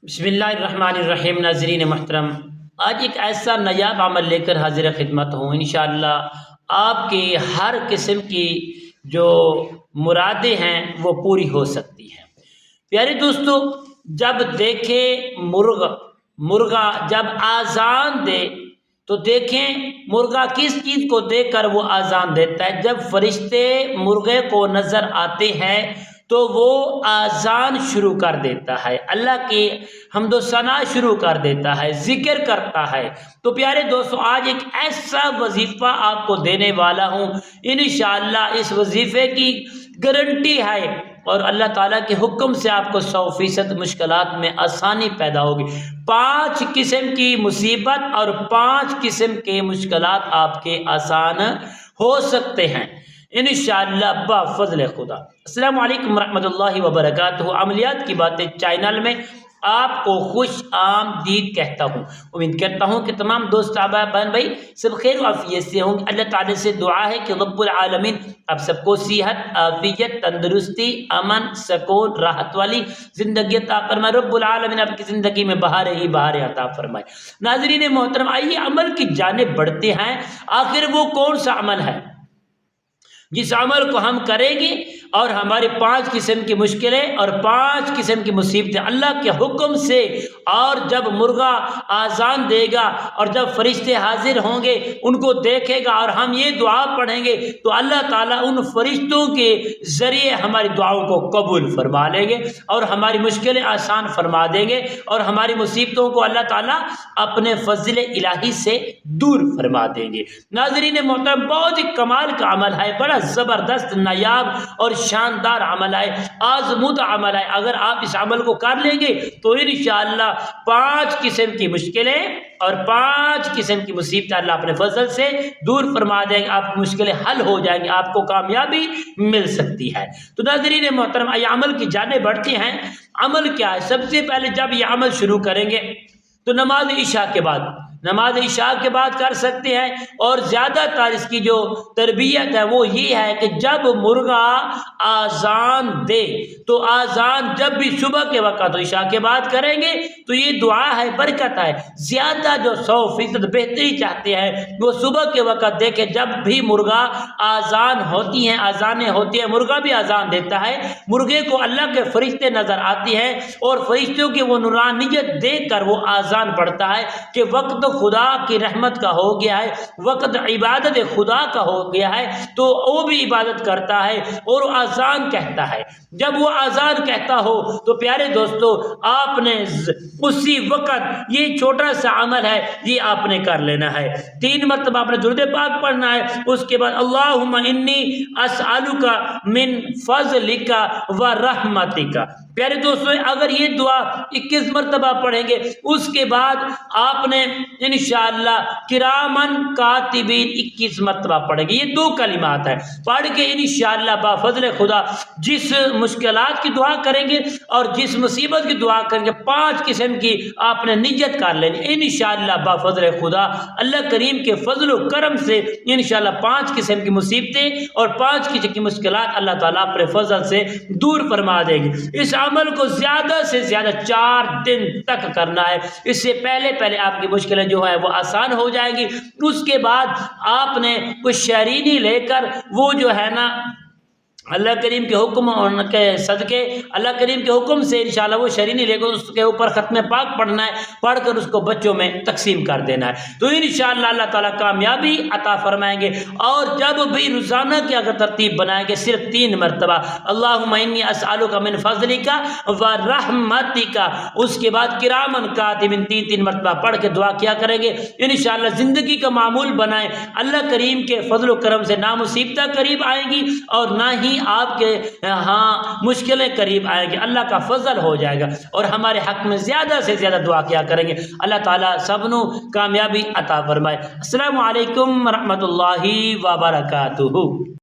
بسم اللہ الرحمن الرحیم۔ ناظرین محترم، آج ایک ایسا نایاب عمل لے کر حاضر خدمت ہوں۔ انشاءاللہ آپ کی ہر قسم کی جو مرادیں ہیں وہ پوری ہو سکتی ہیں۔ پیارے دوستو، جب دیکھیں مرغا جب آذان دے تو دیکھیں مرغا کس چیز کو دیکھ کر وہ آذان دیتا ہے۔ جب فرشتے مرغے کو نظر آتے ہیں تو وہ آذان شروع کر دیتا ہے، اللہ کی حمد و ثنا شروع کر دیتا ہے، ذکر کرتا ہے۔ تو پیارے دوستو، آج ایک ایسا وظیفہ آپ کو دینے والا ہوں، انشاءاللہ اس وظیفے کی گارنٹی ہے اور اللہ تعالیٰ کے حکم سے آپ کو 100% مشکلات میں آسانی پیدا ہوگی۔ 5 قسم کی مصیبت اور 5 قسم کے مشکلات آپ کے آسان ہو سکتے ہیں انشاءاللہ بفضل خدا۔ السلام علیکم ورحمۃ اللہ وبرکاتہ۔ عملیات کی باتیں چینل میں آپ کو خوش آمدید کہتا ہوں۔ امید کرتا ہوں کہ تمام دوست احباب بہن بھائی سب خیر و عافیت سے ہوں گے۔ اللہ تعالیٰ سے دعا ہے کہ رب العالمین آپ سب کو صحت، عافیت، تندرستی، امن، سکون، راحت والی زندگی عطا فرمائے۔ رب العالمین آپ کی زندگی میں بہاریں ہی بہاریں عطا فرمائے۔ ناظرین محترم، آئیے عمل کی جانب بڑھتے ہیں۔ آخر وہ کون سا عمل ہے جس عمل کو ہم کریں گے اور ہماری 5 قسم کی مشکلیں اور 5 قسم کی مصیبتیں اللہ کے حکم سے، اور جب مرغا آذان دے گا اور جب فرشتے حاضر ہوں گے ان کو دیکھے گا اور ہم یہ دعا پڑھیں گے تو اللہ تعالیٰ ان فرشتوں کے ذریعے ہماری دعاؤں کو قبول فرما لیں گے اور ہماری مشکلیں آسان فرما دیں گے اور ہماری مصیبتوں کو اللہ تعالیٰ اپنے فضل الہی سے دور فرما دیں گے۔ ناظرین محترم، بہت ہی کمال کا عمل ہے، بڑا زبردست، نایاب اور شاندار عمل ہے، آزمودہ عمل ہے۔ اگر آپ اس عمل کو کر لیں گے تو انشاءاللہ 5 قسم کی مشکلیں اور 5 قسم کی مصیبتیں اللہ اپنے فضل سے دور فرما دیں گے، آپ کی مشکلیں حل ہو جائیں گی، آپ کو کامیابی مل سکتی ہے۔ تو ناظرین محترم، یہ عمل کی جانب بڑھتے ہیں۔ عمل کیا ہے؟ سب سے پہلے جب یہ عمل شروع کریں گے تو نماز عشاء کے بعد کر سکتے ہیں، اور زیادہ تر اس کی جو تربیت ہے وہ یہ ہے کہ جب مرغا آذان دے تو آذان جب بھی صبح کے وقت عشاء کے بعد کریں گے تو یہ دعا ہے، برکت ہے۔ زیادہ جو 100% بہتری چاہتے ہیں وہ صبح کے وقت دیکھیں، جب بھی مرغا آذان ہوتی ہیں، آذانیں ہوتی ہیں، مرغا بھی آذان دیتا ہے، مرغے کو اللہ کے فرشتے نظر آتے ہیں اور فرشتوں کی وہ نورانیت دیکھ کر وہ آذان پڑھتا ہے کہ وقت خدا کی رحمت کا ہو گیا ہے، وقت عبادت خدا کا ہو گیا ہے، تو وہ بھی عبادت کرتا ہے اور آذان کہتا ہے۔ جب وہ آذان کہتا ہو تو پیارے دوستو، آپ نے اسی وقت یہ چھوٹا سا عمل ہے، یہ آپ نے کر لینا ہے۔ 3 مرتبہ آپ نے درود پاک پڑھنا ہے، اس کے بعد اللہم انی اسألک من فضلک و رحمتک۔ پیارے دوستو، اگر یہ دعا 21 مرتبہ پڑھیں گے، اس کے بعد آپ نے انشاءاللہ کرامن کاتبین 21 مرتبہ پڑھیں گے۔ یہ 2 کلمات ہیں، پڑھ کے انشاءاللہ بفضل خدا جس مشکلات کی دعا کریں گے اور جس مصیبت کی دعا کریں گے، 5 قسم کی آپ نے نیت کر لینی انشاءاللہ بفضل خدا۔ اللہ کریم کے فضل و کرم سے انشاءاللہ 5 قسم کی مصیبتیں اور 5 قسم کی مشکلات اللہ تعالیٰ اپنے فضل سے دور فرما دیں گے۔ اس عمل کو زیادہ سے زیادہ 4 دن تک کرنا ہے۔ اس سے پہلے آپ کی مشکلیں جو ہے وہ آسان ہو جائیں گی۔ اس کے بعد آپ نے کچھ شرینی لے کر وہ جو ہے نا اللہ کریم کے حکم کے صدقے، اللہ کریم کے حکم سے انشاءاللہ وہ شرینی لے کر اس کے اوپر ختم پاک پڑھنا ہے، پڑھ کر اس کو بچوں میں تقسیم کر دینا ہے، تو انشاءاللہ اللہ تعالیٰ کامیابی عطا فرمائیں گے۔ اور جب بھی روزانہ کی اگر ترتیب بنائیں گے، صرف 3 مرتبہ اللہم انی اسألک من فضلک و رحمتک، اس کے بعد کرامن کاتبین 3 مرتبہ پڑھ کے دعا کیا کریں گے، انشاءاللہ زندگی کا معمول بنائیں۔ اللہ کریم کے فضل و کرم سے نہ مصیبتیں قریب آئیں گی اور نہ ہی آپ کے مشکلیں قریب آئیں گے، اللہ کا فضل ہو جائے گا اور ہمارے حق میں زیادہ سے زیادہ دعا کیا کریں گے۔ اللہ تعالیٰ سبنو کامیابی عطا فرمائے۔ السلام علیکم ورحمۃ اللہ وبرکاتہ۔